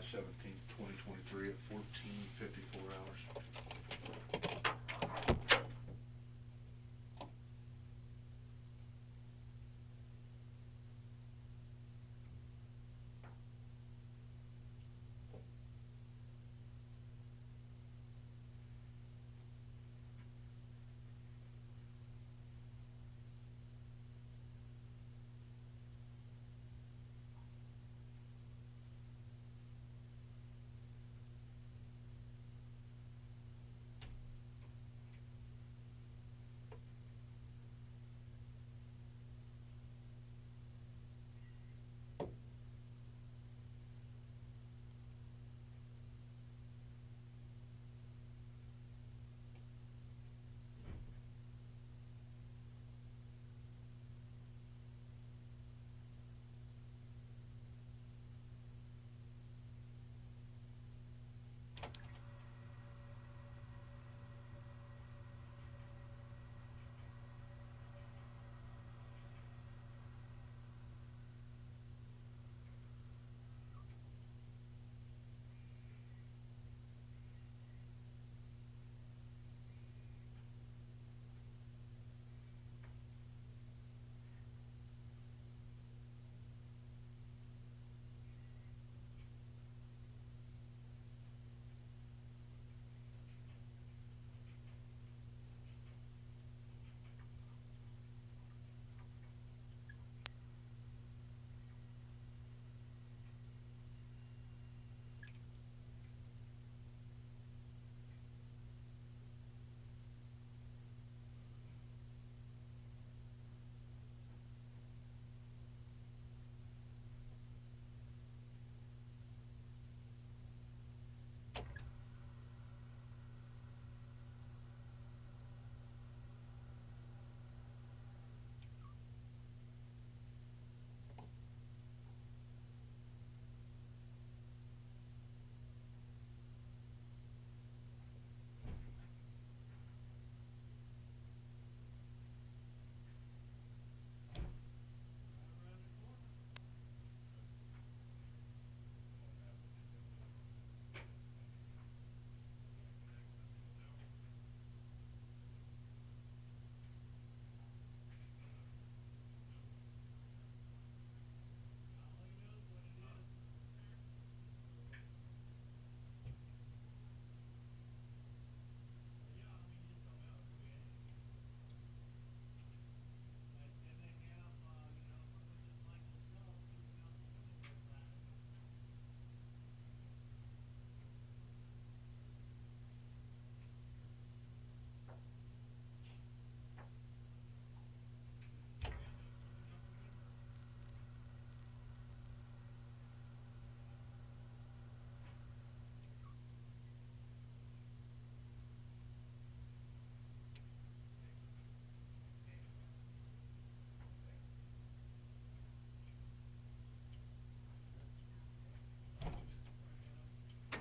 July 17th, 2023 at 14:54 hours.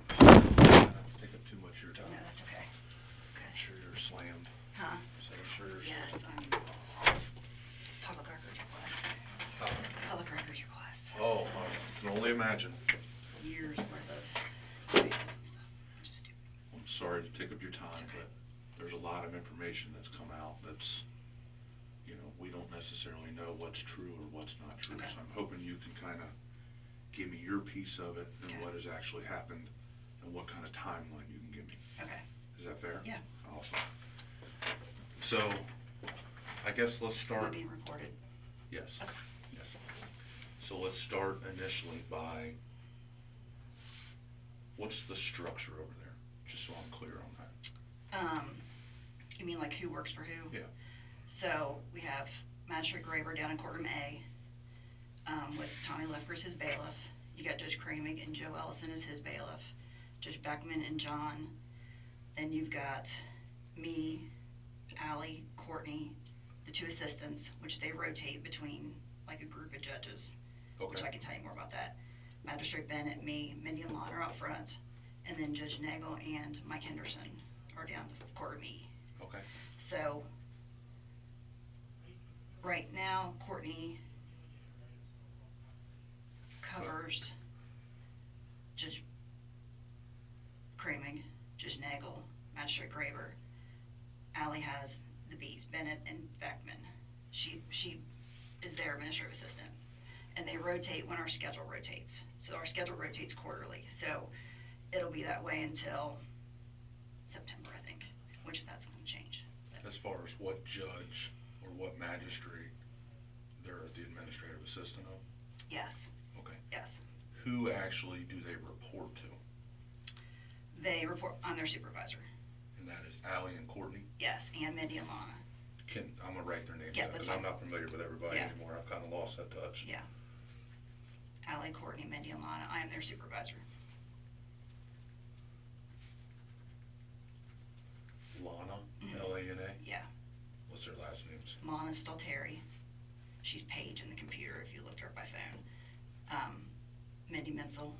Take up too much of your time. No, that's okay. I'm sure you're slammed. Huh? So I'm sure you're Yes, slammed. public records request. Huh? Public records request. Oh, I can only imagine. Years worth of videos and stuff. Just stupid. I'm sorry to take up your time, It's okay. but there's a lot of information that's come out that's, we don't necessarily know what's true or what's not true. Okay. So I'm hoping you can kind of give me your piece of it and Okay. what has actually happened and what kind of timeline you can give me. Okay. Is that fair? Yeah. Awesome. So, I guess let's Will start. it be recorded? Yes. Okay. Yes. So let's start initially by, what's the structure over there? Just so I'm clear on that. You mean like who works for who? Yeah. So we have Magistrate Graber down in courtroom A, with Tommy Lefker as his bailiff. You got Judge Kramig and Joe Ellison as his bailiff. Judge Beckman and John. Then you've got me, Allie, Courtney, the two assistants, which they rotate between like a group of judges, which I can tell you more about that. Magistrate Bennett, me, Mindy and Lon are out front, and then Judge Nagel and Mike Henderson are down at the courtroom E. Okay. So right now, Courtney covers Judge Magistrate Graver. Allie has the B's, Bennett and Beckman. She is their administrative assistant. And they rotate when our schedule rotates. So our schedule rotates quarterly. So it'll be that way until September, I think, which that's going to change. As far as what judge or what magistrate they're the administrative assistant of? Yes. Okay. Yes. Who actually do they report to? They report on their supervisor. And that is Allie and Courtney? Yes, and Mindy and Lana. I'm going to write their names Yeah, down that's because I'm fine. not familiar with everybody Yeah. anymore. I've kind of lost that touch. Yeah. Allie, Courtney, Mindy, and Lana. I am their supervisor. Lana, Mhm. L-A-N-A? Yeah. What's their last names? Lana Stalteri. She's Paige in the computer if you looked her up by phone. Mindy Menzel.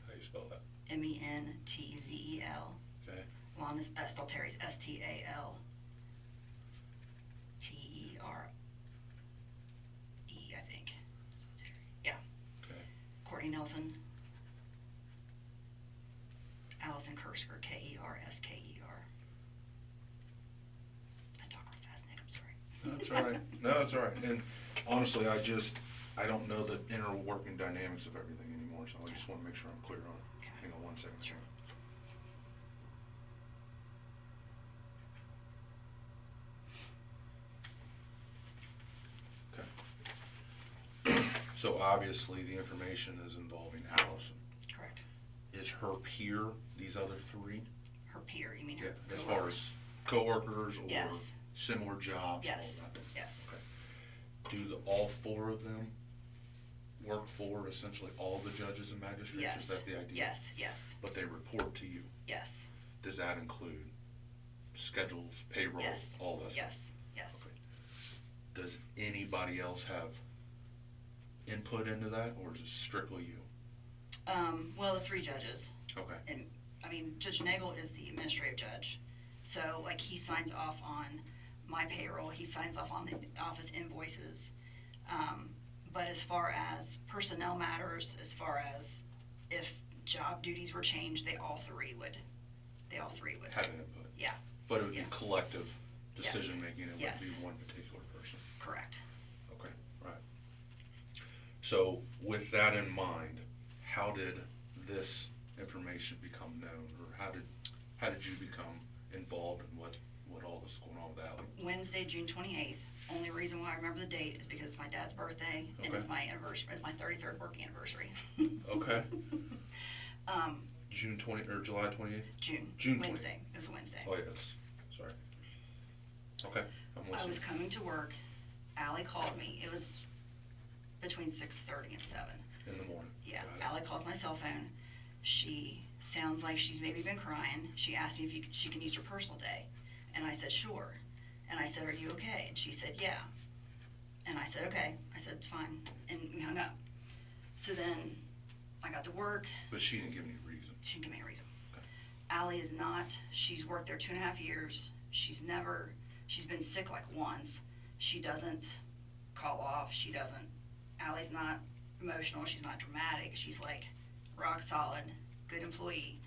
How do you spell that? Mentzel. Okay. Lana Stalteri's Staltere, I think. Stalteri. Yeah. Okay. Courtney Nelson. Allison Kersker, Kersker. I talk real fast, Nick, I'm sorry. That's all right. No, that's all right. And honestly, I don't know the inner working dynamics of everything anymore, so I just want to make sure I'm clear on it. Okay. Hang on one second. Sure. Okay. So obviously, the information is involving Allison. Correct. Is her peer these other three? Her peer, you mean Yeah, her as far as coworkers or Yes. similar jobs? Yes, all that? yes. Okay. Do all four of them work for essentially all the judges and magistrates? Yes. Is that the idea? Yes, yes, But they report to you? yes, Does that include schedules, payroll, yes, all that stuff? yes, yes. Okay. Does anybody else have input into that, or is it strictly you? Well, the three judges, Okay. and, I mean, Judge Nagel is the administrative judge. So, like, he signs off on my payroll, he signs off on the office invoices. But as far as personnel matters, as far as if job duties were changed, they all three would. Have an input? Yeah. But it would Yeah. be collective Yes. decision-making, it Yes. wouldn't be one particular person? Correct. Okay, right. So with that in mind, how did this information become known, or how did you become involved in what all this is going on with Ally? Wednesday, June 28th. Only reason why I remember the date is because it's my dad's birthday and it's Okay. my anniversary, it's my 33rd working anniversary. Okay. June 20, or July 28th? June. June 20th. Wednesday. It was a Wednesday. Oh, yes, sorry. Okay, I'm I was listening. coming to work. Allie called me. It was between 6:30 and 7. In the morning. Yeah, Got it. Allie calls my cell phone. She sounds like she's maybe been crying. She asked me if she can use her personal day. And I said, sure. And I said, are you okay? And she said, yeah. And I said, okay. I said, it's fine. And we hung up. So then I got to work. But she didn't give any reason. She didn't give me a reason. Okay. Allie is not, she's worked there 2.5 years. She's been sick like once. She doesn't call off. Allie's not emotional. She's not dramatic. She's like rock solid, good employee.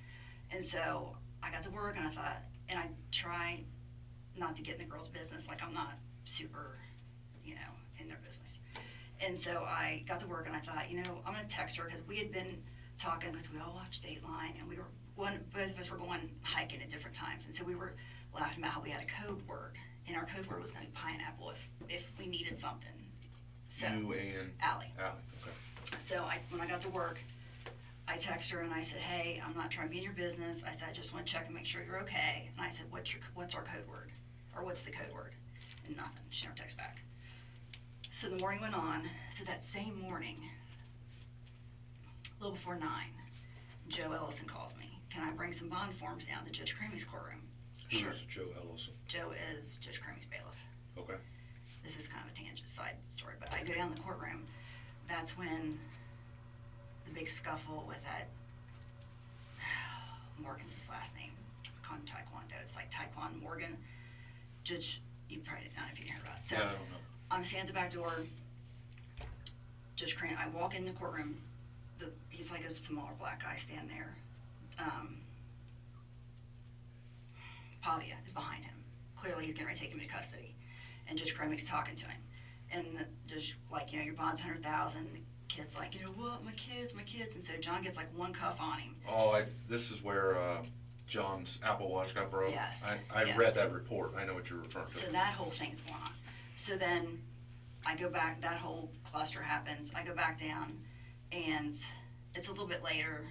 And so I got to work and I thought, and I try not to get in the girls' business. Like I'm not super, in their business. And so I got to work and I thought, I'm gonna text her because we had been talking because we all watched Dateline and both of us were going hiking at different times. And so we were laughing about how we had a code word and our code word was gonna be pineapple if we needed something. So, You and? Allie. Allie, okay. So when I got to work, I texted her and I said, hey, I'm not trying to be in your business. I said, I just want to check and make sure you're okay. And I said, what's our code word? Or what's the code word? And nothing. She never texted back. So the morning went on. So that same morning, a little before 9, Joe Ellison calls me. Can I bring some bond forms down to Judge Cramey's courtroom? Sure. Who's Joe Ellison? Joe is Judge Cramey's bailiff. Okay. This is kind of a tangent side story, but I go down the courtroom. That's when the big scuffle with that, Morgan's his last name, Taekwondo. It's like Taekwondo Morgan. Judge, you probably didn't know if you didn't hear about it. So Yeah, I don't know. I'm standing at the back door. Judge Crane, I walk in the courtroom. He's like a smaller black guy standing there. Pavia is behind him. Clearly he's going to take him into custody. And Judge Kremig's talking to him. And Judge, like, your bond's $100,000. The kid's like, what, my kids. And so John gets like one cuff on him. Oh, this is where John's Apple Watch got broke. Yes. I Yes. read that report. I know what you're referring to. So that whole thing's going on. So then I go back, that whole cluster happens. I go back down, and it's a little bit later,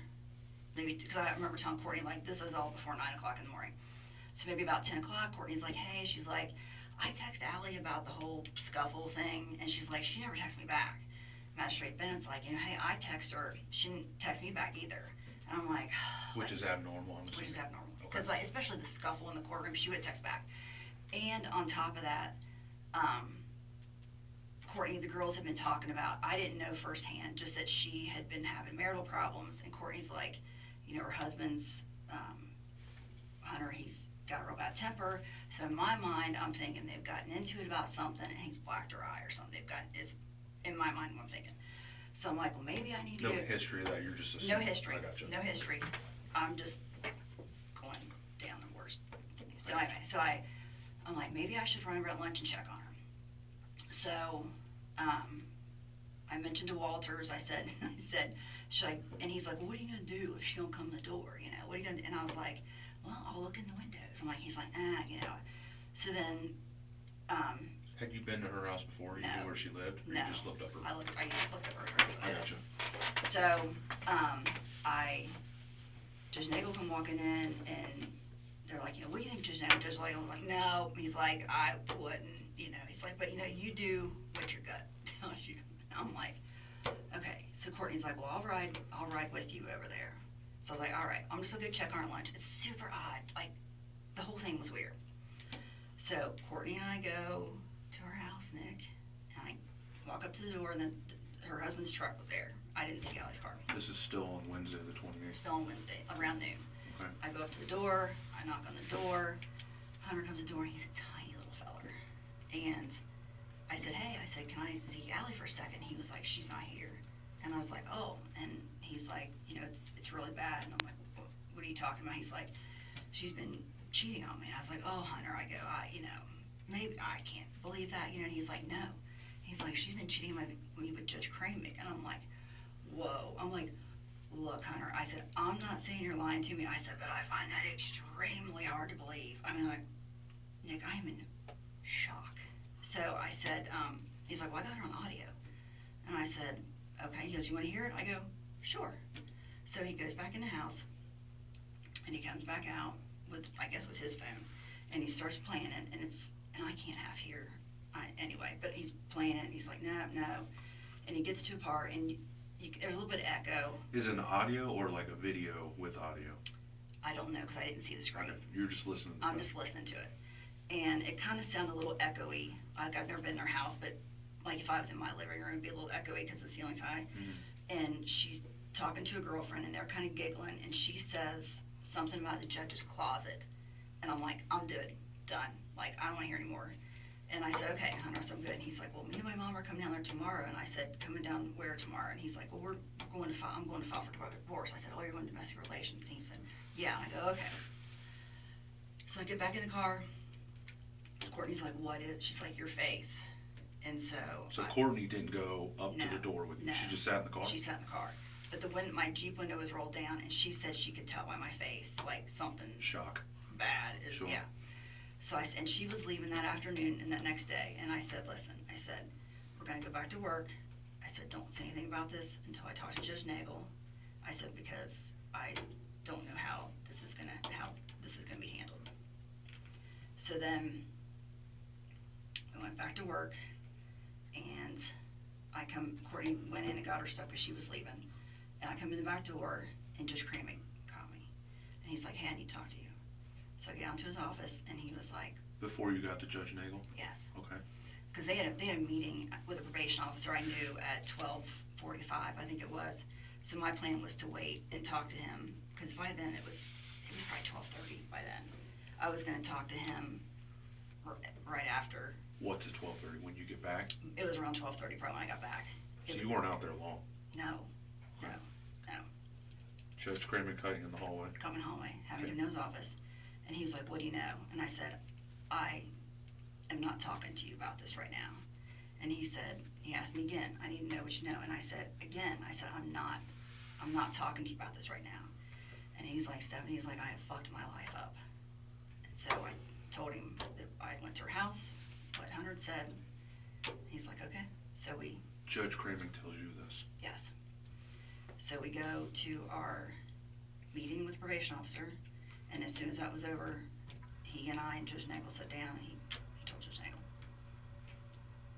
maybe, because I remember telling Courtney, like, this is all before 9 o'clock in the morning. So maybe about 10 o'clock, Courtney's like, hey, she's like, I text Allie about the whole scuffle thing, and she's like, she never texts me back. Magistrate Bennett's like, hey, I text her. She didn't text me back either. And I'm like, which is abnormal. Which is abnormal. Okay. Because, like, especially the scuffle in the courtroom, she would text back. And on top of that, Courtney, the girls had been talking about, I didn't know firsthand, just that she had been having marital problems. And Courtney's like, her husband's, Hunter, he's got a real bad temper. So in my mind, I'm thinking they've gotten into it about something, and he's blacked her eye or something. Is in my mind what I'm thinking. So I'm like, well, maybe I need to. No history of that. You're just assuming. No history. I gotcha. No history. I'm just going down the worst. So anyway, I'm like, maybe I should run over at lunch and check on her. So I mentioned to Walters. I said, should I? And he's like, well, what are you gonna do if she don't come to the door? What are you gonna do? And I was like, well, I'll look in the windows. He's like, So then. Had you been to her house before? You knew where she lived? Or No. You just looked up her? I just looked up her address. I gotcha. So, Judge Nagel come walking in, and they're like, what do you think, Judge Nagel? Judge Nagel was like, no. He's like, I wouldn't, He's like, but, you do what your gut tells you. And I'm like, okay. So Courtney's like, well, I'll ride with you over there. So I was like, all right, I'm just gonna go check on her lunch. It's super odd. Like, the whole thing was weird. So Courtney and I go to her house, Nick, and I walk up to the door, and then her husband's truck was there. I didn't see Allie's car. This is still on Wednesday the 28th? Still on Wednesday, around noon. Okay. I go up to the door, I knock on the door, Hunter comes to the door, he's a tiny little feller. And I said, hey, can I see Allie for a second? He was like, she's not here. And I was like, oh, and he's like, it's really bad. And I'm like, what are you talking about? He's like, she's been cheating on me. And I was like, oh, Hunter, I go, maybe I can't believe that, and he's like, no. He's like, she's been cheating on me with Judge Kremig. And I'm like, whoa. I'm like, look, Hunter, I said, I'm not saying you're lying to me. I said, but I find that extremely hard to believe. Like, Nick, I am in shock. So I said, he's like, well, I got her on audio. And I said, okay. He goes, you want to hear it? I go, sure. So he goes back in the house, and he comes back out with, I guess it was his phone, and he starts playing it, and I can't half hear, anyway, but he's playing it, and he's like, no, and he gets to a part, and there's a little bit of echo. Is it an audio or like a video with audio? I don't know, because I didn't see the screen. Okay. You're just listening to it. I'm just listening to it, and it kind of sounded a little echoey. Like, I've never been in their house, but like if I was in my living room, it'd be a little echoey because the ceiling's high. Mm-hmm. And she's talking to a girlfriend, and they're kind of giggling, and she says something about the judge's closet, and I'm like, I'm done. Like, I don't want to hear anymore. And I said, okay, Hunter, so I'm good. And he's like, well, me and my mom are coming down there tomorrow. And I said, coming down where tomorrow? And he's like, well, I'm going to file for divorce. I said, oh, you're going to domestic relations? And he said, yeah. And I go, okay. So I get back in the car. Courtney's like, what is? She's like, your face. And so Courtney didn't go up to the door with you. No. She just sat in the car? She sat in the car. But my Jeep window was rolled down, and she said she could tell by my face, like, something shock bad is, sure. Yeah. So and she was leaving that afternoon and that next day, and I said, listen, we're going to go back to work. I said, don't say anything about this until I talk to Judge Nagel. I said, because I don't know how this is going to be handled. So then we went back to work, and Courtney went in and got her stuff because she was leaving. And I come in the back door, and Judge Kremig called me. And he's like, hey, I need to talk to you. So I get down to his office, and he was like... Before you got to Judge Nagel? Yes. Okay. Because they had a meeting with a probation officer I knew at 12:45, I think it was. So my plan was to wait and talk to him, because by then it was probably 12:30 by then. I was going to talk to him right after. What to 12:30 when you get back? It was around 12:30 probably when I got back. So you weren't out there long? No. Judge Kramer cutting in the hallway? Coming hallway, having him in his office. And he was like, what do you know? And I said, I am not talking to you about this right now. And he asked me again, I need to know what you know. And I said, I'm not talking to you about this right now. And he's like, Stephanie, he's like, I have fucked my life up. And so I told him that I went to her house, what Hunter had said. He's like, okay. So Judge Craming tells you this? Yes. So we go to our meeting with the probation officer, and as soon as that was over, he and I and Judge Nagel sat down, and he told Judge Nagel.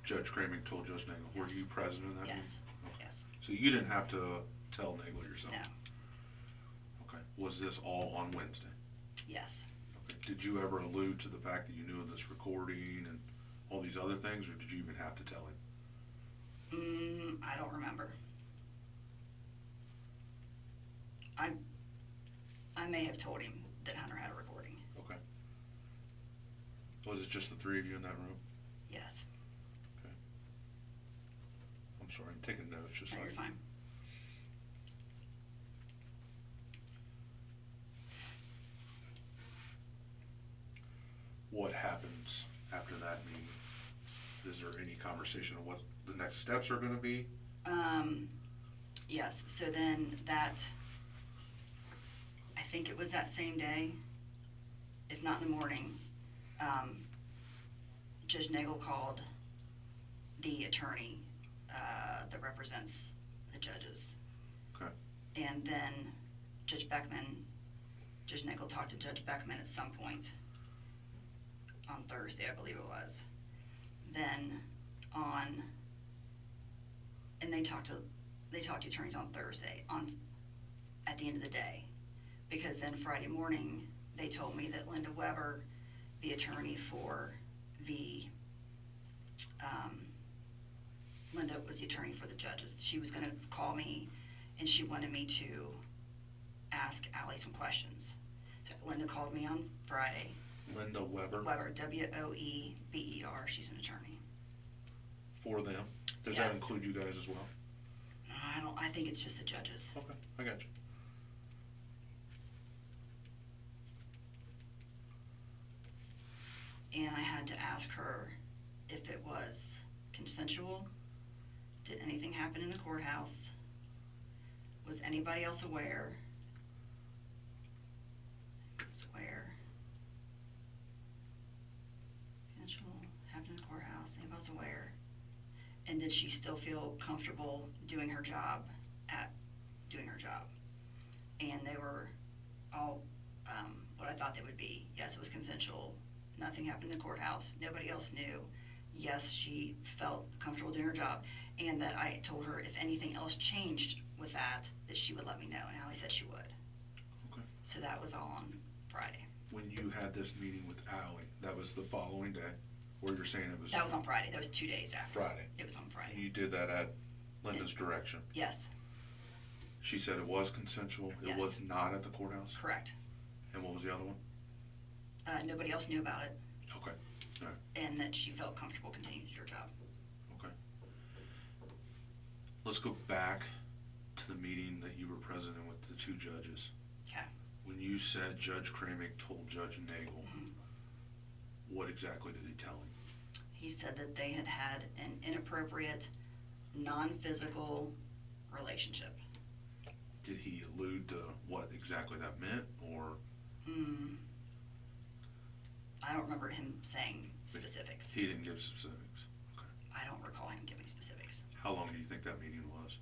Judge Craming told Judge Nagel. Yes. Were you present in that meeting? Yes. Okay. Yes. So you didn't have to tell Nagel yourself? No. Okay. Was this all on Wednesday? Yes. Okay. Did you ever allude to the fact that you knew of this recording and all these other things, or did you even have to tell him? I don't remember. I may have told him that Hunter had a recording. Okay. Was it just the three of you in that room? Yes. Okay. I'm sorry, I'm taking notes just No, so you're fine. What happens after that meeting? Is there any conversation of what the next steps are gonna be? Yes, so then I think it was that same day, if not in the morning, Judge Nagel called the attorney that represents the judges. Okay. And then Judge Nagel talked to Judge Beckman at some point on Thursday, I believe it was. Then and they talked to attorneys on Thursday at the end of the day, because then Friday morning they told me that Linda Weber, the attorney for Linda was the attorney for the judges. She was going to call me, and she wanted me to ask Allie some questions. So Linda called me on Friday. Linda Weber? Weber, Weber. She's an attorney. For them? Does that Yes. include you guys as well? I think it's just the judges. Okay, I got you. And I had to ask her if it was consensual. Did anything happen in the courthouse? Was anybody else aware? Was aware. Consensual happened in the courthouse. Anybody else aware? And did she still feel comfortable doing her job And they were all what I thought they would be. Yes, it was consensual. Nothing happened in the courthouse. Nobody else knew. Yes, she felt comfortable doing her job. And that I told her if anything else changed with that she would let me know. And Allie said she would. Okay. So that was all on Friday. When you had this meeting with Allie, that was the following day? Or you're saying it was? That was on Friday. That was 2 days after. Friday. It was on Friday. You did that at Linda's direction? Yes. She said it was consensual? Yes. It was not at the courthouse? Correct. And what was the other one? Nobody else knew about it. Okay. All right. And that she felt comfortable continuing to do her job. Okay. Let's go back to the meeting that you were present in with the two judges. Okay. When you said Judge Kramick told Judge Nagel, Mm-hmm. what exactly did he tell him? He said that they had had an inappropriate, non-physical relationship. Did he allude to what exactly that meant, or? I don't remember him saying specifics. He didn't give specifics. Okay. I don't recall him giving specifics. How long do you think that meeting was?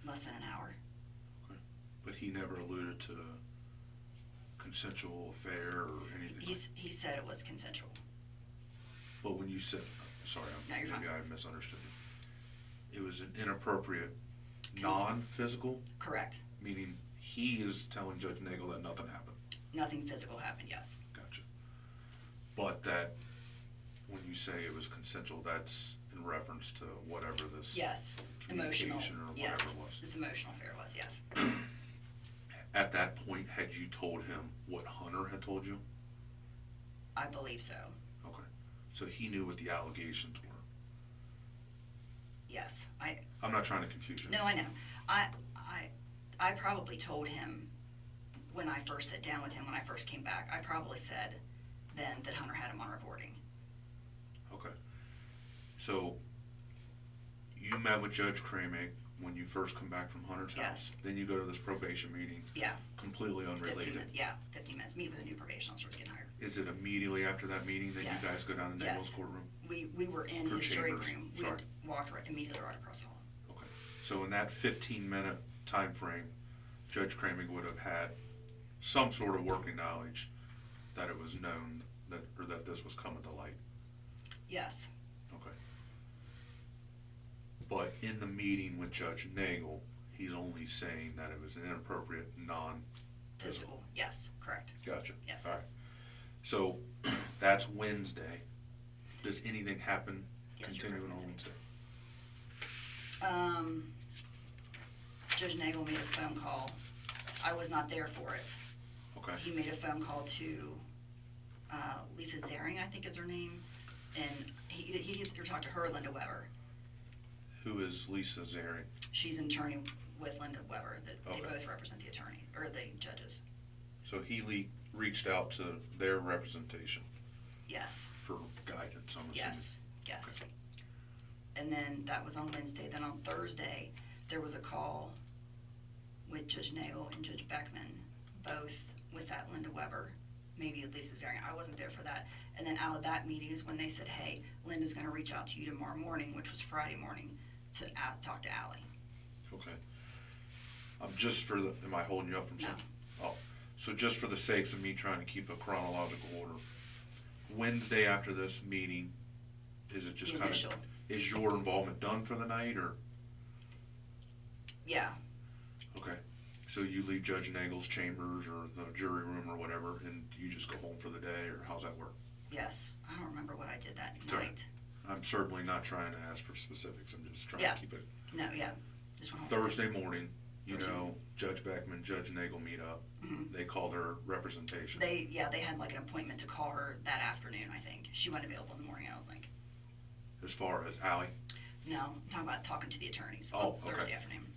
Less than an hour. Okay. But he never alluded to consensual affair or anything? He said it was consensual. But when you said, sorry, No, you're maybe fine. I misunderstood you. It was an inappropriate, non-physical? Correct. Meaning he is telling Judge Nagel that nothing happened? Nothing physical happened, yes. Gotcha. But that, when you say it was consensual, that's in reference to whatever this Yes. Emotional. communication or Yes. whatever it was? This emotional affair was, yes. At that point, had you told him what Hunter had told you? I believe so. Okay. So he knew what the allegations were? Yes. I'm not trying to confuse you. No, I know. I probably told him when I first sat down with him, when I first came back, I probably said then that Hunter had him on recording. Okay. So you met with Judge Kramick when you first come back from Hunter's house. Yes. Then you go to this probation meeting. Yeah. Completely It's 15 unrelated. minutes, yeah, 15 minutes. Meet with a new probation officer was getting hired. Is it immediately after that meeting that Yes. you guys go down to Nagel's Yes. courtroom? We were in Or his jury chambers, room. We sorry. walked immediately right across the hall. Okay. So in that 15-minute time frame, Judge Kramick would have had some sort of working knowledge that it was known that this was coming to light. Yes. Okay. But in the meeting with Judge Nagel, he's only saying that it was an inappropriate, non-physical. Physical. Yes. Correct. Gotcha. Yes. All right. So that's Wednesday. Does anything happen Yesterday, continuing on Wednesday. Wednesday? Judge Nagel made a phone call. I was not there for it. Okay. He made a phone call to Lisa Zering, I think is her name, and he either talked to her or Linda Weber. Who is Lisa Zering? She's an attorney with Linda Weber. That Okay. They both represent the attorney or the judges. So he reached out to their representation Yes. for guidance, I'm assuming. Yes. Yes. Okay. And then that was on Wednesday. Then on Thursday, there was a call with Judge Nagel and Judge Beckman, both with that Linda Weber, maybe Lisa Zering. I wasn't there for that. And then out of that meeting is when they said, hey, Linda's going to reach out to you tomorrow morning, which was Friday morning, to talk to Allie. Okay. Am I holding you up from No. something? Oh, so just for the sakes of me trying to keep a chronological order, Wednesday after this meeting, is it just The kind initial. of, is your involvement done for the night, or? Yeah. Okay, so you leave Judge Nagel's chambers or the jury room or whatever, and you just go home for the day, or how's that work? Yes. I don't remember what I did that Sorry. night. I'm certainly not trying to ask for specifics, I'm just trying Yeah. to keep it. No, yeah. Just went home. Thursday morning, you Thursday. know, Judge Beckman, Judge Nagel meet up, Mhm. they call their representation. They had like an appointment to call her that afternoon, I think. She wasn't available in the morning, I don't think. As far as Allie, No, I'm talking about talking to the attorneys Oh, on Thursday okay. afternoon.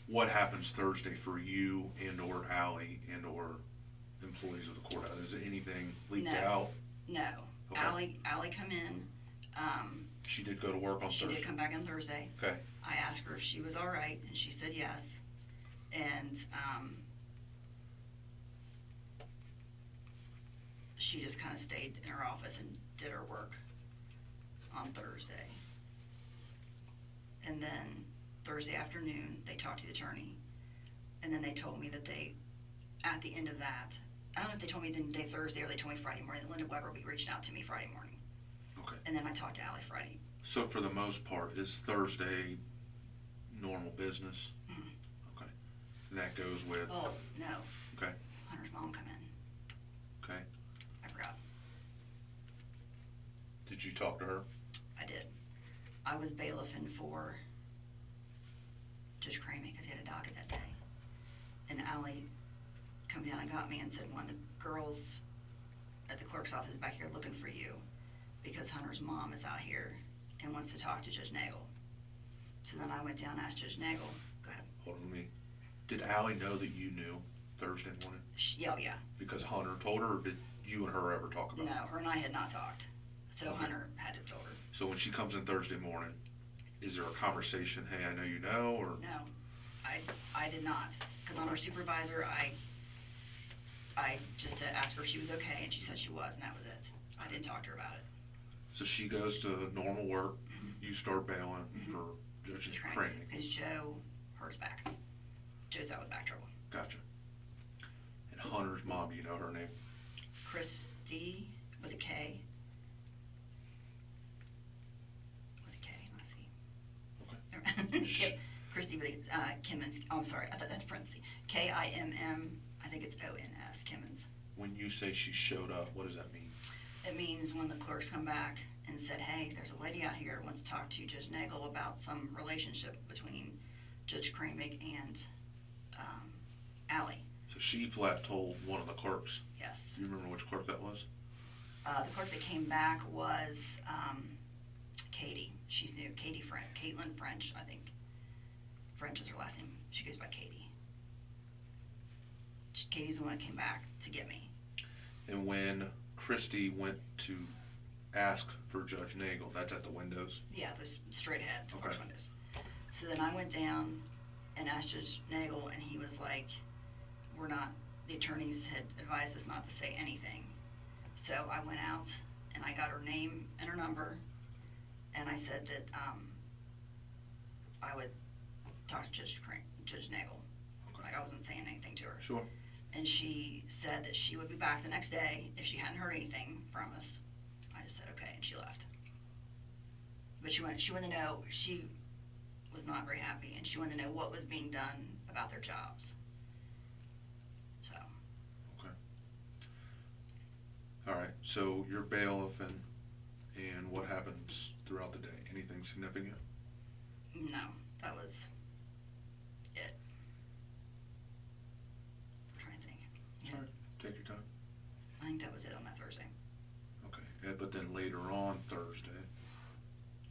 what happens Thursday for you and or Allie and or employees of the courthouse? Is anything leaked No. out? No. Okay. Allie come in. She did go to work on She Thursday? did come back on Thursday. Okay, I asked her if she was all right, and she said yes. And she just kind of stayed in her office and did her work on Thursday. And then Thursday afternoon, they talked to the attorney, and then they told me that at the end of that, I don't know if they told me the day Thursday or they told me Friday morning, that Linda Weber will be reaching out to me Friday morning. okay. And then I talked to Allie Friday. So for the most part, is Thursday normal business? Mhm. Okay. And that goes with, Oh, no. okay, Hunter's mom come in. okay. I forgot. Did you talk to her? I did. I was bailiffing for Judge Kramick because he had a docket that day. And Allie come down and got me and said, one of the girls at the clerk's office is back here looking for you because Hunter's mom is out here and wants to talk to Judge Nagel. So then I went down and asked Judge Nagel. Go ahead. Hold on to me. Did Allie know that you knew Thursday morning? Oh, yeah. Because Hunter told her, or did you and her ever talk about No, it? her and I had not talked. So Okay. Hunter had to have told her. So when she comes in Thursday morning, is there a conversation, hey, I know you know, or? No, I did not, because I'm her supervisor, I just said, asked her if she was okay, and she said she was, and that was it. I didn't talk to her about it. So she goes to normal work, you start bailing for Judge Kramick. Because Joe hurts back. Joe's out with back trouble. Gotcha. And Hunter's mom, do you know her name? Christy, with a K. With a K, let's see. Okay. Christy with Kimmons, oh, I'm sorry, I thought that's parentheses. K-I-M-M, I think it's O-N-S, Kimmons. When you say she showed up, what does that mean? It means when the clerks come back and said, hey, there's a lady out here who wants to talk to Judge Nagel about some relationship between Judge Kramick and Allie. So she flat told one of the clerks. Yes. Do you remember which clerk that was? The clerk that came back was Katie. She's new. Katie French. Caitlin French, I think. French is her last name. She goes by Katie. Katie's the one that came back to get me. And when Christy went to ask for Judge Nagel, that's at the windows? Yeah, those straight ahead, the Okay. clerk's windows. So then I went down and asked Judge Nagel, and he was like, the attorneys had advised us not to say anything. So I went out and I got her name and her number, and I said that I would talk to Judge Nagel. Okay. Like I wasn't saying anything to her. Sure. And she said that she would be back the next day if she hadn't heard anything from us. I just said okay, and she left. But she wanted to know, she was not very happy, and she wanted to know what was being done about their jobs. So. Okay. All right, so you're bailiff, and what happens throughout the day? Anything significant? No, that was it. I'm trying to think. Yeah, All right, take your time. I think that was it on that Thursday. Okay, but then later on Thursday,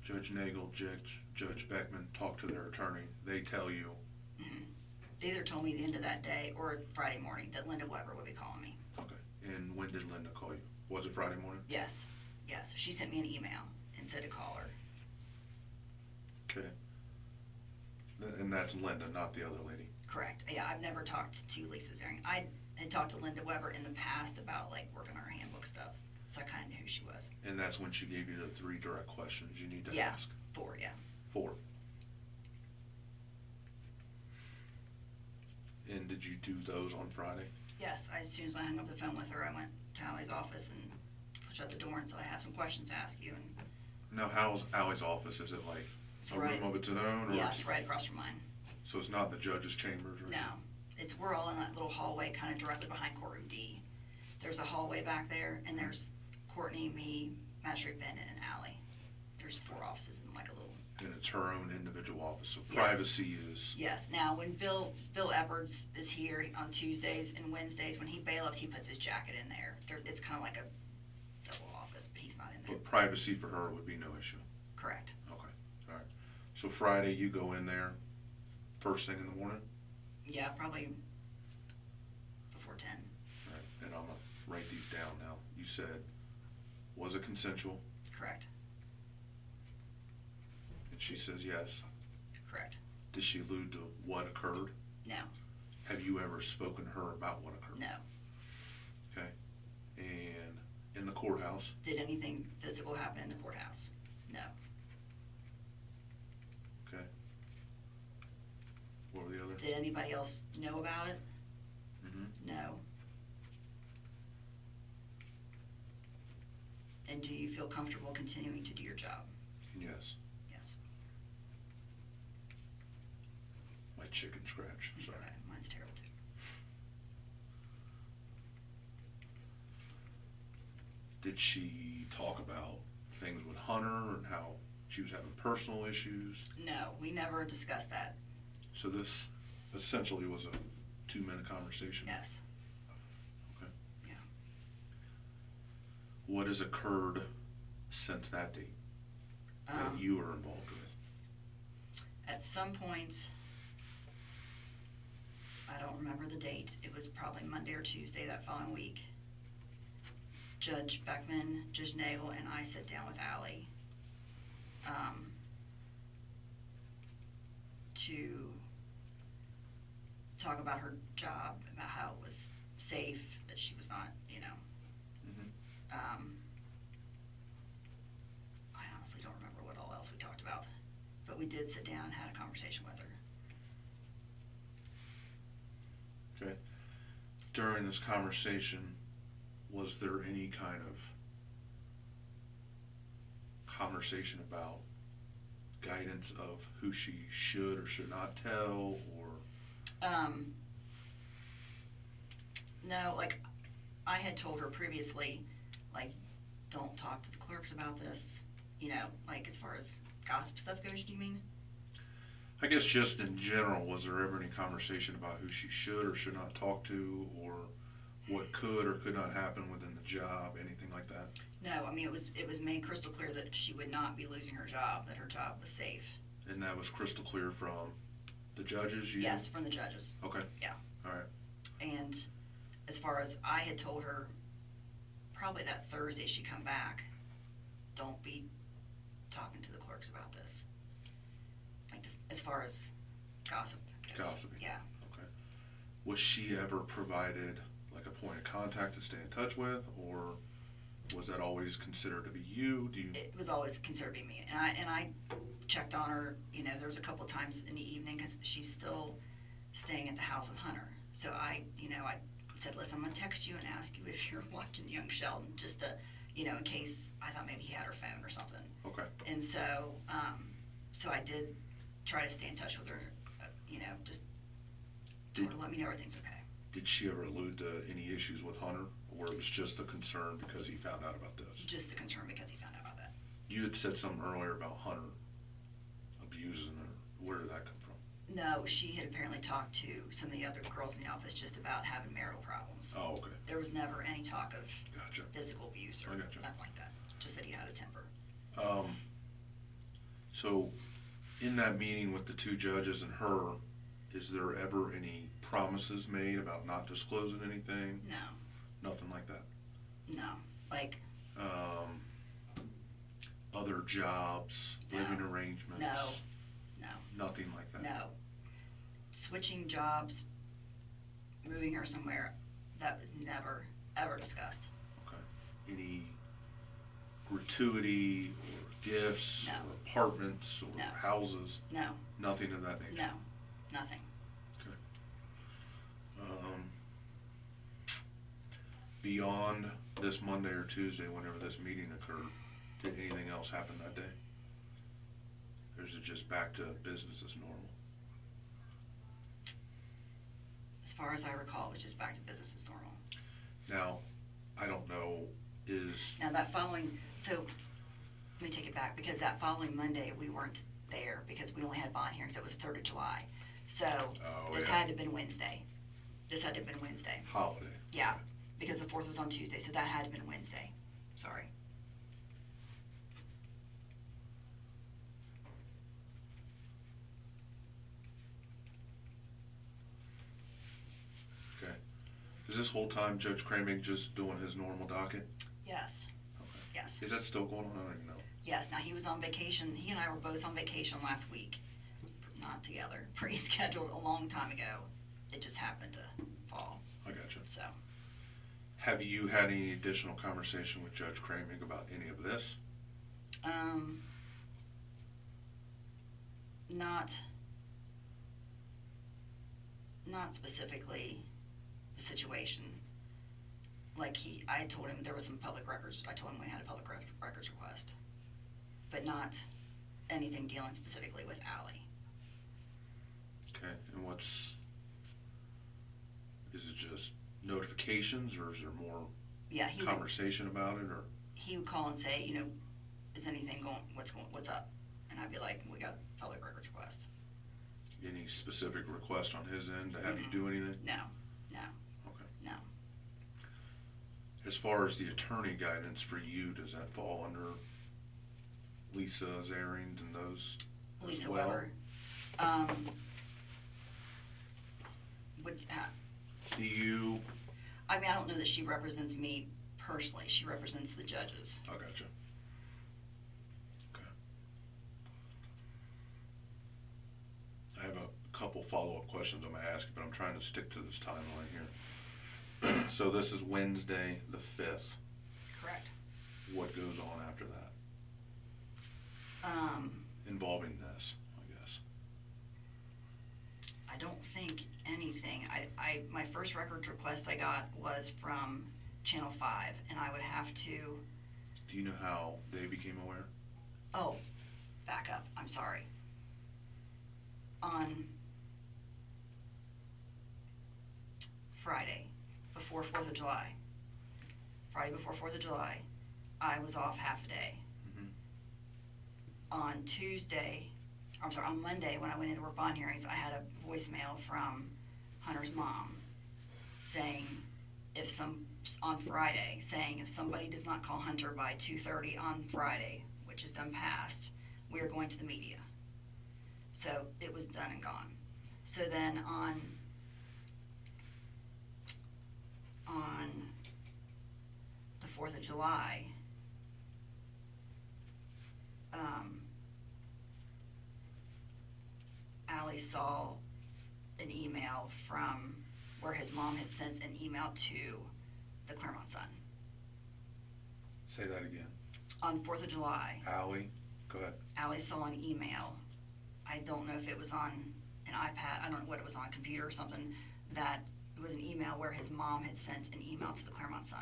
Judge Nagel, Judge Beckman talk to their attorney. They tell you. Mm-hmm. They either told me the end of that day or Friday morning that Linda Weber would be calling me. Okay, and when did Linda call you? Was it Friday morning? Yes. She sent me an email and said to call her. Okay. And that's Linda, not the other lady? Correct. Yeah, I've never talked to Lisa Zering. I had talked to Linda Weber in the past about like working on her handbook stuff, so I kind of knew who she was. And that's when she gave you the 3 direct questions you need to ask? 4, yeah. 4. And did you do those on Friday? Yes, as soon as I hung up the phone with her, I went to Allie's office and shut the door and said I have some questions to ask you. And Now, how's Allie's office? Is it like it's a right, room of its own? Or yeah, it's right across from mine. So it's not the judge's chambers? Or No, we're all in that little hallway kind of directly behind courtroom D. There's a hallway back there, and there's Courtney, me, Magistrate Bennett, and Allie. There's 4 offices in like a little. And it's her own individual office, so Yes. privacy is... Yes. Now, when Bill Eppards is here on Tuesdays and Wednesdays, when he bailiffs, he puts his jacket in there. It's kind of like a double office, but he's not in there. But privacy for her would be no issue? Correct. Okay, all right. So Friday, you go in there first thing in the morning? Yeah, probably before 10. All right, and I'm going to write these down now. You said, was it consensual? Correct. And she says yes. Correct. Did she allude to what occurred? No. Have you ever spoken to her about what occurred? No. Okay. And in the courthouse? Did anything physical happen in the courthouse? No. Okay. What were the others? Did anybody else know about it? Mm-hmm. No. And do you feel comfortable continuing to do your job? Yes. Yes. My chicken scratch, sorry. Okay, mine's terrible too. Did she talk about things with Hunter and how she was having personal issues? No, we never discussed that. So this essentially was a 2-minute conversation? Yes. Okay. Yeah. What has occurred since that date that you were involved with? At some point, I don't remember the date, it was probably Monday or Tuesday that following week, Judge Beckman, Judge Nagel, and I sat down with Allie to talk about her job, about how it was safe, that she was not, Mm-hmm. I honestly don't remember what all else we talked about, but we did sit down and had a conversation with her. Okay. During this conversation, was there any kind of conversation about guidance of who she should or should not tell, or? No, like, I had told her previously, like, don't talk to the clerks about this, like, as far as gossip stuff goes, do you mean? I guess just in general, was there ever any conversation about who she should or should not talk to, or what could or could not happen within the job, anything like that? No, I mean, it was made crystal clear that she would not be losing her job, that her job was safe. And that was crystal clear from the judges? Yes, from the judges. Okay. Yeah. All right. And as far as I had told her, probably that Thursday she come back, don't be talking to the clerks about this. Like, as far as gossip goes. Gossiping. Yeah. Okay. Was she ever provided like a point of contact to stay in touch with, or was that always considered to be you? Do you? It was always considered to be me, and I checked on her. You know, there was a couple times in the evening because she's still staying at the house with Hunter. So I said, listen, I'm gonna text you and ask you if you're watching Young Sheldon, just to, in case I thought maybe he had her phone or something. Okay. And so, so I did try to stay in touch with her. Just told her to let me know everything's okay. Did she ever allude to any issues with Hunter, or it was just the concern because he found out about this? Just the concern because he found out about that. You had said something earlier about Hunter abusing her. Where did that come from? No, she had apparently talked to some of the other girls in the office just about having marital problems. Oh, okay. There was never any talk of Gotcha. physical abuse or I gotcha. nothing like that. Just that he had a temper. So, in that meeting with the two judges and her, is there ever any promises made about not disclosing anything? No. Nothing like that? No. Like, other jobs, No. living arrangements? no. Nothing like that? No. Switching jobs, moving her somewhere, that was never, ever discussed. Okay. Any gratuity or gifts No. or apartments or No. houses? No. Nothing of that nature? No. Nothing. Okay. Beyond this Monday or Tuesday, whenever this meeting occurred, did anything else happen that day? Or is it just back to business as normal? As far as I recall, it was just back to business as normal. Now, I don't know, Now so let me take it back, because that following Monday we weren't there because we only had bond hearings. It was the 3rd of July. So this had to have been Wednesday. Holiday? Yeah, because the 4th was on Tuesday, so that had to have been Wednesday. Sorry. Okay. Is this whole time Judge Craming just doing his normal docket? Yes. Okay. Yes. Is that still going on? I don't even know. Yes. Now, he was on vacation. He and I were both on vacation last week. Not together. Pre-scheduled a long time ago. It just happened to fall. I gotcha. So. Have you had any additional conversation with Judge Craming about any of this? Not specifically the situation. Like I told him there was some public records. I told him we had a public records request, but not anything dealing specifically with Allie. Okay, and is it just notifications, or is there more conversation about it, or? He would call and say, is anything what's up? And I'd be like, we got a public records request. Any specific request on his end to have you do anything? No. Okay. No. As far as the attorney guidance for you, does that fall under Lisa Zarings and those Lisa as well? Weber. Do you? I mean, I don't know that she represents me personally. She represents the judges. I gotcha. Okay. I have a couple follow-up questions I'm going to ask you, but I'm trying to stick to this timeline here. So this is Wednesday the 5th. Correct. What goes on after that? Involving this, I guess. I don't think anything. My first records request I got was from Channel 5, and I would have to. Do you know how they became aware? Oh, back up. I'm sorry. On Friday, before 4th of July, I was off half a day. On Monday, when I went into work bond hearings, I had a voicemail from Hunter's mom saying if somebody does not call Hunter by 2:30 on Friday, which is done past, we are going to the media. So it was done and gone. So then on on the 4th of July, Allie saw an email from where his mom had sent an email to the Claremont Sun. Say that again. On 4th of July, Allie, go ahead. Allie saw an email. I don't know if it was on an iPad, I don't know what it was on, a computer or something, that it was an email where his mom had sent an email to the Claremont Sun.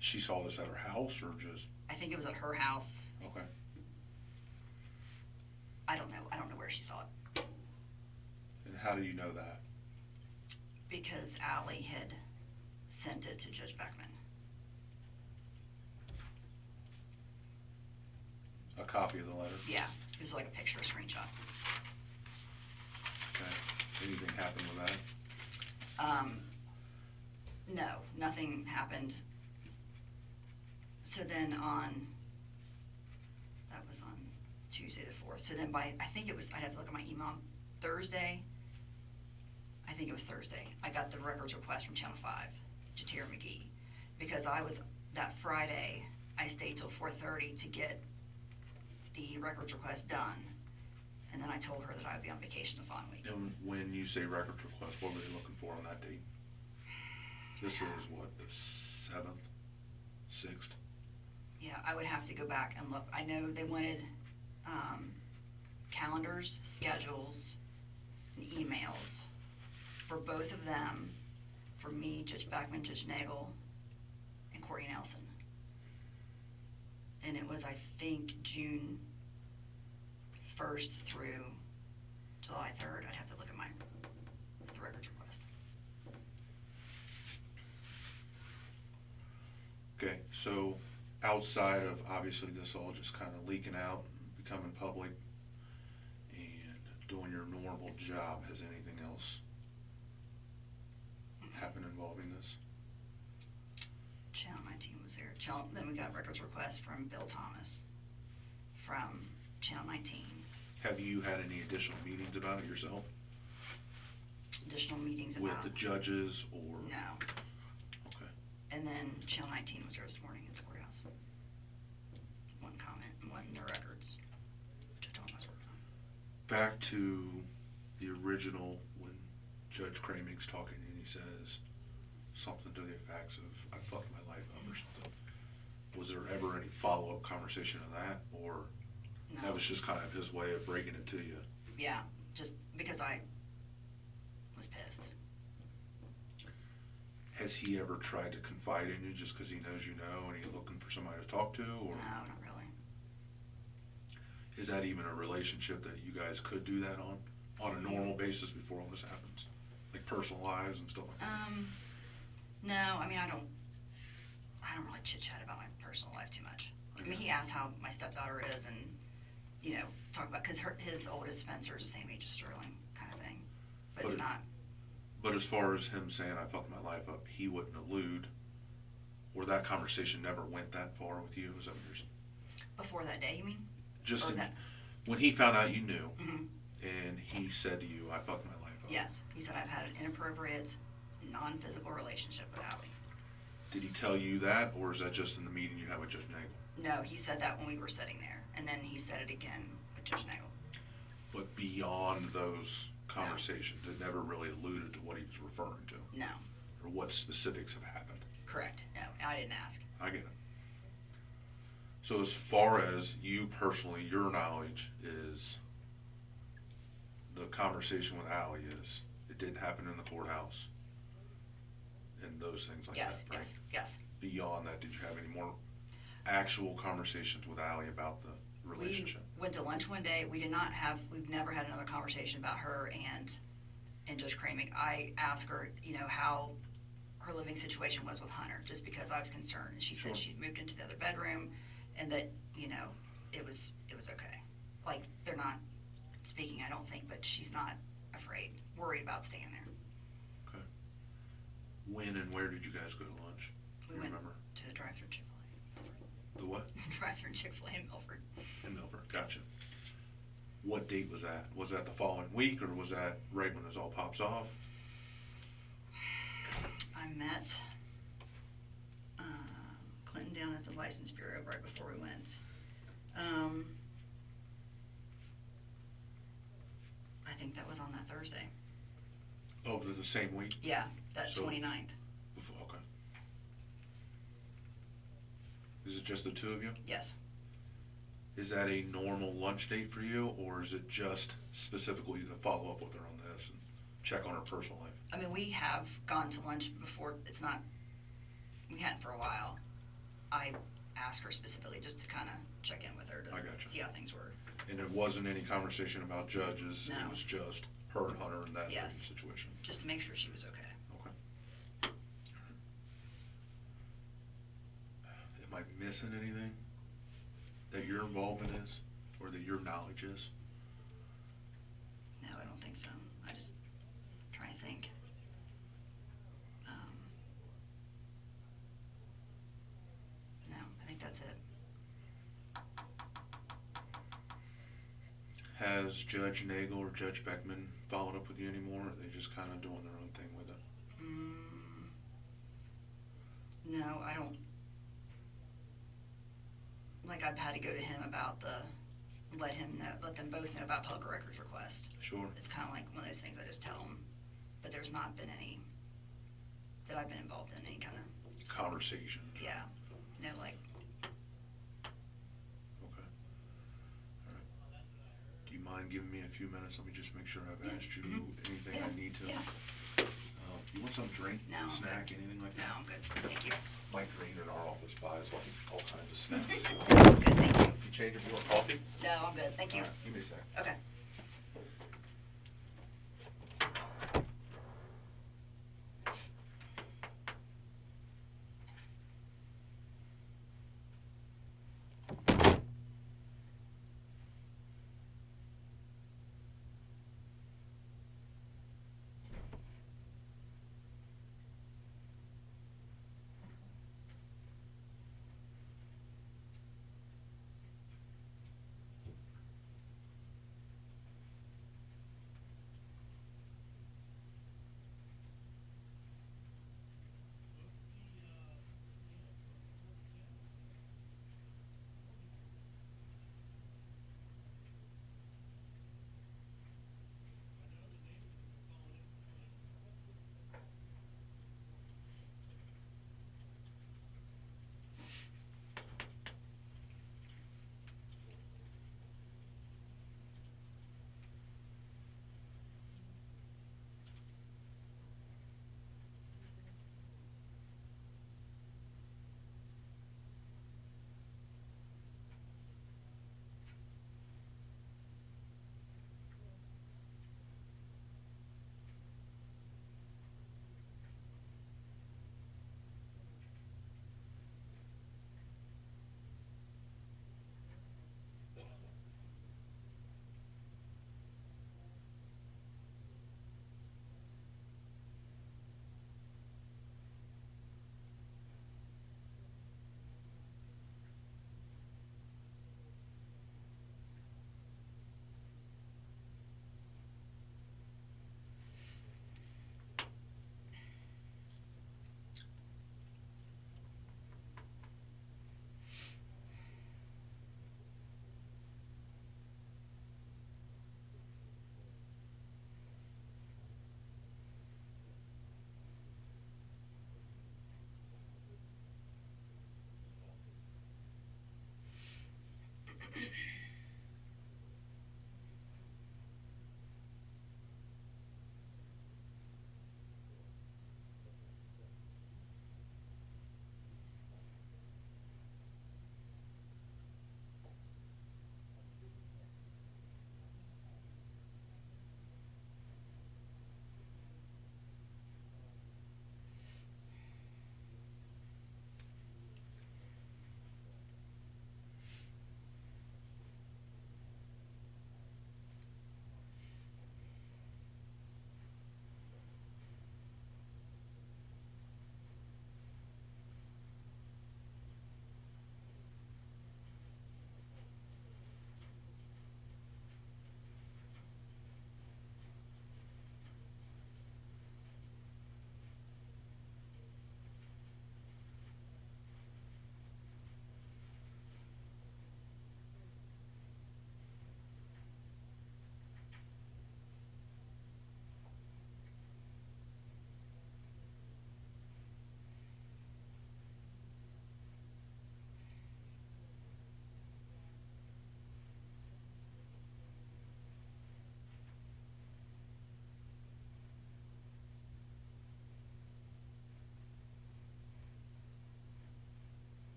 She saw this at her house or just? I think it was at her house. Okay. I don't know where she saw it. And how do you know that? Because Allie had sent it to Judge Beckman. A copy of the letter? Yeah, it was like a picture, a screenshot. Okay. Anything happened with that? No, nothing happened. So then that was on Tuesday the 4th. So then I think it was, I'd have to look at my email on Thursday. I think it was Thursday. I got the records request from Channel 5, Jatira McGee. Because that Friday, I stayed till 4:30 to get the records request done. And then I told her that I would be on vacation the following week. And when you say records request, what were they looking for on that date? This is what, the 7th, 6th? Yeah, I would have to go back and look. I know they wanted calendars, schedules, and emails for both of them, for me, Judge Beckman, Judge Nagel, and Corey Nelson. And it was, I think, June 1st through July 3rd. I'd have to look at the records request. Okay, so outside of obviously this all just kind of leaking out, becoming public, and doing your normal job, has anything else happened involving this? Channel 19 was there. Then we got records request from Bill Thomas from Channel 19. Have you had any additional meetings about it yourself? Additional meetings With about? the judges or? No. Okay. And then Channel 19 was there this morning at the courthouse. One comment and one in their records, which I told them I was working on. Back to the original, when Judge Kramig's talking and he says something to the effects of, I fucked my life up or something. Was there ever any follow-up conversation of that, or No. that was just kind of his way of breaking it to you? Yeah, just because I was pissed. Has he ever tried to confide in you just because he knows you know and he's looking for somebody to talk to, or? No, not really. Is that even a relationship that you guys could do that on a normal basis before all this happens? Like personal lives and stuff like that? No, I mean, I don't really chit-chat about my personal life too much. I mean, he asks how my stepdaughter is and, talk about, because his oldest Spencer is the same age as Sterling kind of thing. But it's not. But as far as him saying, I fucked my life up, he wouldn't allude, or that conversation never went that far with you? Is that what you're saying? Before that day, you mean? Just Or that? when he found out you knew, Mm-hmm. and he said to you, I fucked my life up. Yes, he said I've had an inappropriate, non-physical relationship with Allie. Did he tell you that, or is that just in the meeting you had with Judge Nagel? No, he said that when we were sitting there, and then he said it again with Judge Nagel. But beyond those conversations, it never really alluded to what he was referring to? No, Or what specifics have happened? correct. No, I didn't ask. I get it. So as far as you personally, your knowledge is, the conversation with Allie is, it didn't happen in the courthouse, and those things like Yes, that, right? yes. Beyond that, did you have any more actual conversations with Allie about the relationship? We went to lunch one day. We've never had another conversation about her and Judge Kramig. I asked her, how her living situation was with Hunter, just because I was concerned. And she Sure. said she'd moved into the other bedroom and that, it was okay. Like, they're not speaking, I don't think, but she's not worried about staying there. Okay. When and where did you guys go to lunch? We You went remember? to the drive-thru Chick-fil-A. The what? Drive-thru Chick-fil-A in Milford. In Milford, gotcha. What date was that? Was that the following week, or was that right when this all pops off? I met Clinton down at the License Bureau right before we went. I think that was on that Thursday. Oh, the same week? Yeah, that So- 29th. Okay. Is it just the two of you? Yes. Is that a normal lunch date for you, or is it just specifically to follow up with her on this and check on her personal life? I mean, we have gone to lunch before. It's not, we hadn't for a while. I asked her specifically just to kind of check in with her to I gotcha. see how things were. And it wasn't any conversation about judges? No. It was just her and Hunter and that Yes. situation? Just to make sure she was okay. Okay. Am I missing anything that your involvement is, or that your knowledge is? No, I don't think so. I just trying to think. No, I think that's it. Has Judge Nagel or Judge Beckman followed up with you anymore, or are they just kind of doing their own thing with it? No, I don't. Like, I've had to go to him about let them both know about public records request. Sure. It's kind of like one of those things I just tell them, but there's not been any that I've been involved in any kind of Conversation. Yeah, no, like. Okay. All right. Do you mind giving me a few minutes? Let me just make sure I've asked you anything I need to. Yeah. You want some drink, No, I'm snack, good. anything like No, that? I'm good. Thank you. Mike Green in our office buys like all kinds of snacks. Good, thank you. You change if you want coffee? No, I'm good. Thank you. All right, give me a sec. Okay.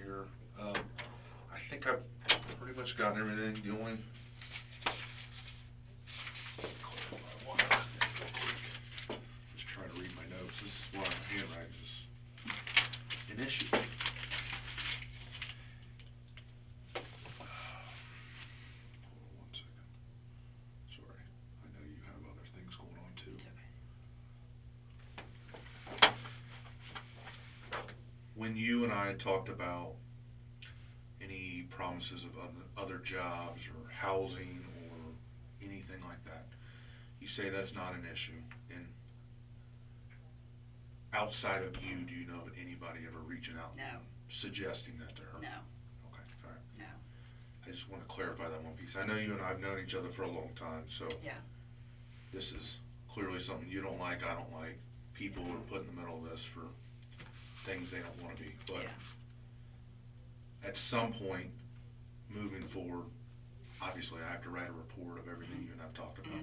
here. I think I've pretty much gotten everything. The only clarify one other thing real quick. Just trying to read my notes. This is why my handwriting is an issue. Hold on one second. Sorry, I know you have other things going on too. It's okay. When you and I talked about any promises of other jobs or housing or anything like that, you say that's not an issue. And outside of you, do you know of anybody ever reaching out No, suggesting that to her? no, Okay, all right. no, I just want to clarify that one piece. I know you and I have known each other for a long time, so yeah, this is clearly something you don't like, I don't like. People are put in the middle of this for things they don't want to be. But yeah, at some point, moving forward, obviously I have to write a report of everything you and I've talked about.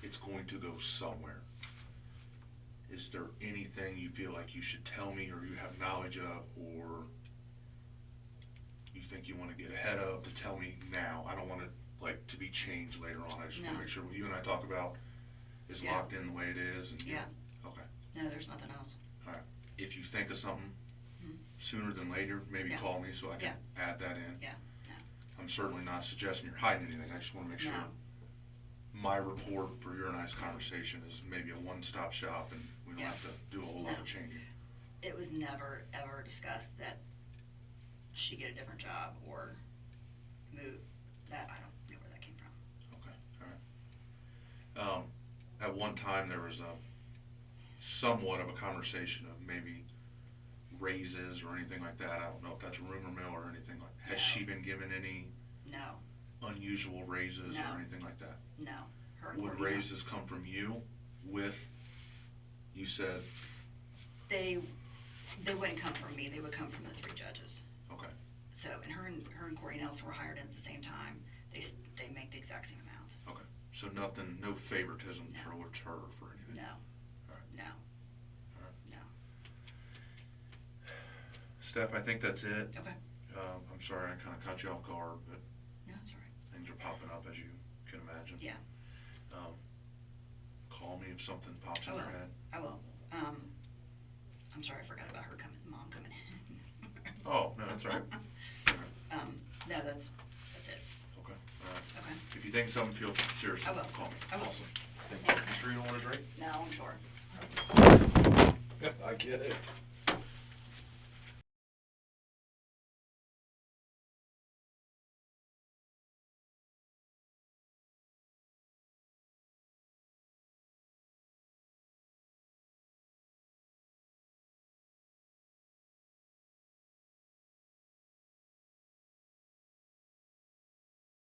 It's going to go somewhere. Is there anything you feel like you should tell me or you have knowledge of, or you think you want to get ahead of to tell me now? I don't want it like to be changed later on. I just want No. to make sure what you and I talk about is Yeah. locked in the way it is. And yeah. okay. No, there's nothing else. All right. If you think of something Mhm. sooner than later, maybe Yeah. call me so I can add that in. Yeah, no, I'm certainly not suggesting you're hiding anything. I just want to make sure no, my report for your and I's conversation is maybe a one-stop shop and we don't Yeah. have to do a whole lot No. of changing. it was never, ever discussed that she get a different job or move. That, I don't know where that came from. Okay, all right. At one time, there was a somewhat of a conversation of maybe raises or anything like that. I don't know if that's rumor mill or anything like. Has No. she been given any No, unusual raises No. or anything like that? no. Her and Would Courtney, no. raises come from you with, you said, They wouldn't come from me, they would come from the three judges. okay, So, and her and Courtney Nelson were hired in at the same time. They make the exact same amount. okay. So nothing, no favoritism No. towards her for anything? No, All right. no, All right. no. Steph, I think that's it. Okay, I'm sorry I kind of caught you off guard, but no, that's all right. things are popping up as you can imagine. Yeah, Call me if something pops I in will. your head. I will. I'm sorry, I forgot about her mom coming in. Oh, no, that's all right. All right. No, that's it. Okay, all right. Okay. If you think something, feel serious, I will. call me. I will. Awesome. Thank you. You sure you don't want a drink? No, I'm sure. I get it.